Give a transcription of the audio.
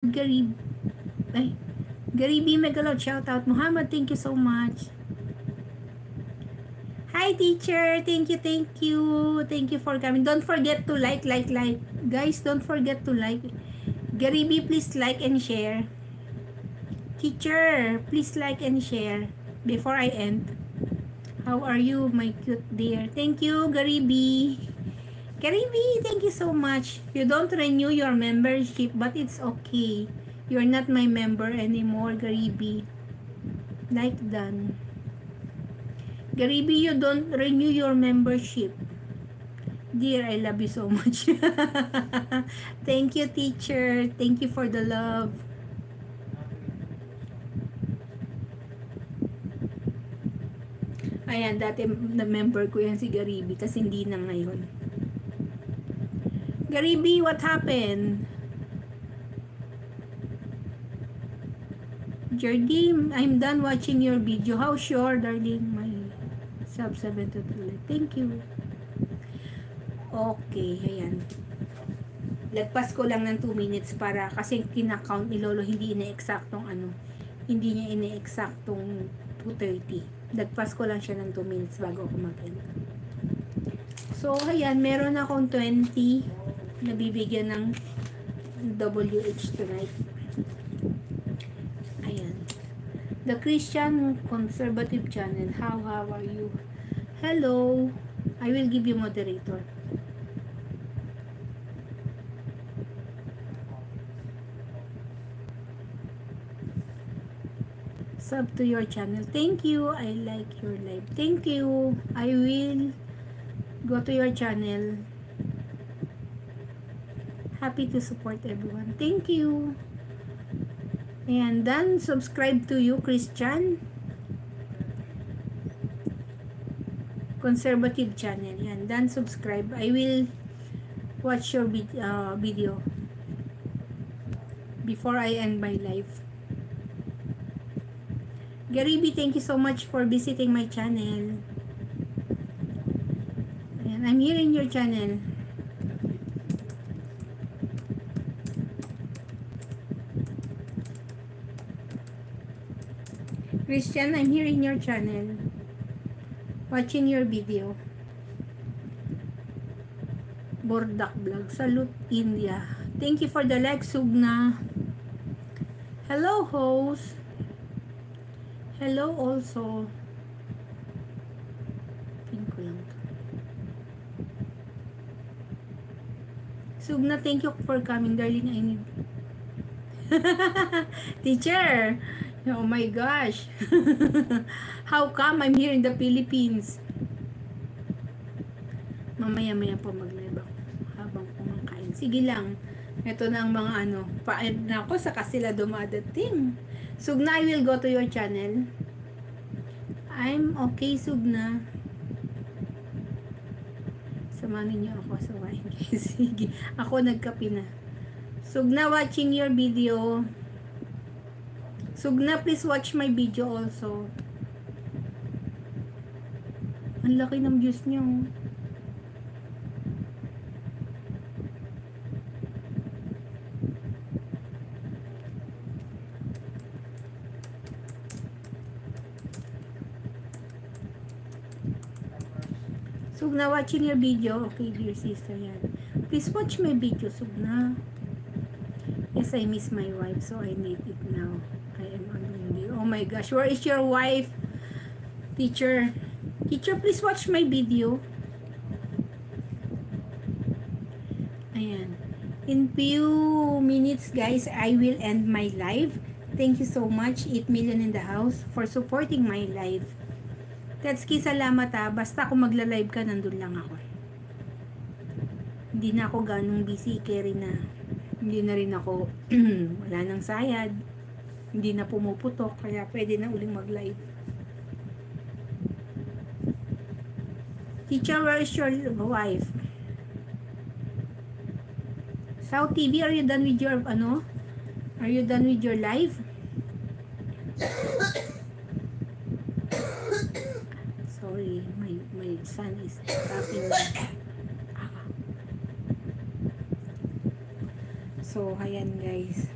Garib. Ay, Garibi Megalod, shout out. Muhammad, thank you so much. Hi teacher, thank you, thank you. Thank you for coming. Don't forget to like. Guys, don't forget to like. Garibi, please like and share. Teacher, please like and share before I end. How are you, my cute dear? Thank you, Garibi. Garibi, thank you so much. You don't renew your membership, but it's okay. You're not my member anymore, Garibi. Like done. Garibi, you don't renew your membership. Dear, I love you so much. Thank you, teacher. Thank you for the love. Ayan, dati na member ko yan si Garibi, kasi hindi na ngayon. Garibi, what happened? Jardim, I'm done watching your video. How sure, darling? My sub 7 to 2. Thank you. Okay, ayan. Lagpas ko lang ng 2 minutes para kasi kinakount ni Lolo, hindi ina-exactong hindi niya ina-exactong 2:30. Lagpas ko lang siya ng 2 minutes bago ako mag-end. So, ayan, meron akong 20 na bibigyan ng WH tonight. Ayan. The Christian Conservative Channel. How are you? Hello. I will give you moderator. Sub to your channel. Thank you. I like your live. Thank you. I will go to your channel. Happy to support everyone. Thank you. And then subscribe to you, Christian Conservative Channel. Yan, then subscribe. I will watch your video before I end my live. Garibi, thank you so much for visiting my channel. And I'm here in your channel. Christian, I'm here in your channel. Watching your video. Bordak Vlog. Salute, India. Thank you for the like, Sugna. Hello, host. Hello also. Pin ko lang to. Sugna, thank you for coming, darling. I need teacher. Oh my gosh. How come I'm here in the Philippines? Mamaya-maya po mag-live ako habang kumakain. Sige lang. Ito na ang mga paend na ako sa sila dumadating. Sugna, I will go to your channel. I'm okay, Sugna. Samanin niyo ako sa wine. Sige. Ako nagkape na. Sugna, watching your video. Sugna, please watch my video also. Ang laki ng views niyo. Sugna, watching your video. Okay, dear sister, yan. Please watch my video, Sugna. Yes, I miss my wife, so I need it now. I am lonely. Oh my gosh, where is your wife? Teacher. Teacher, please watch my video. Ayan. In few minutes, guys, I will end my live. Thank you so much, 8 million in the house, for supporting my live. Tetsuki, salamat ha. Basta kung magla-live ka, nandun lang ako. Hindi na ako ganong busy, carry na. Hindi na rin ako, wala nang sayad. Hindi na pumuputok, kaya pwede na uling mag-live. Teacher, where is your wife? South TV, are you done with your, Are you done with your live? Sorry, my son is tapping me. So, ayan guys.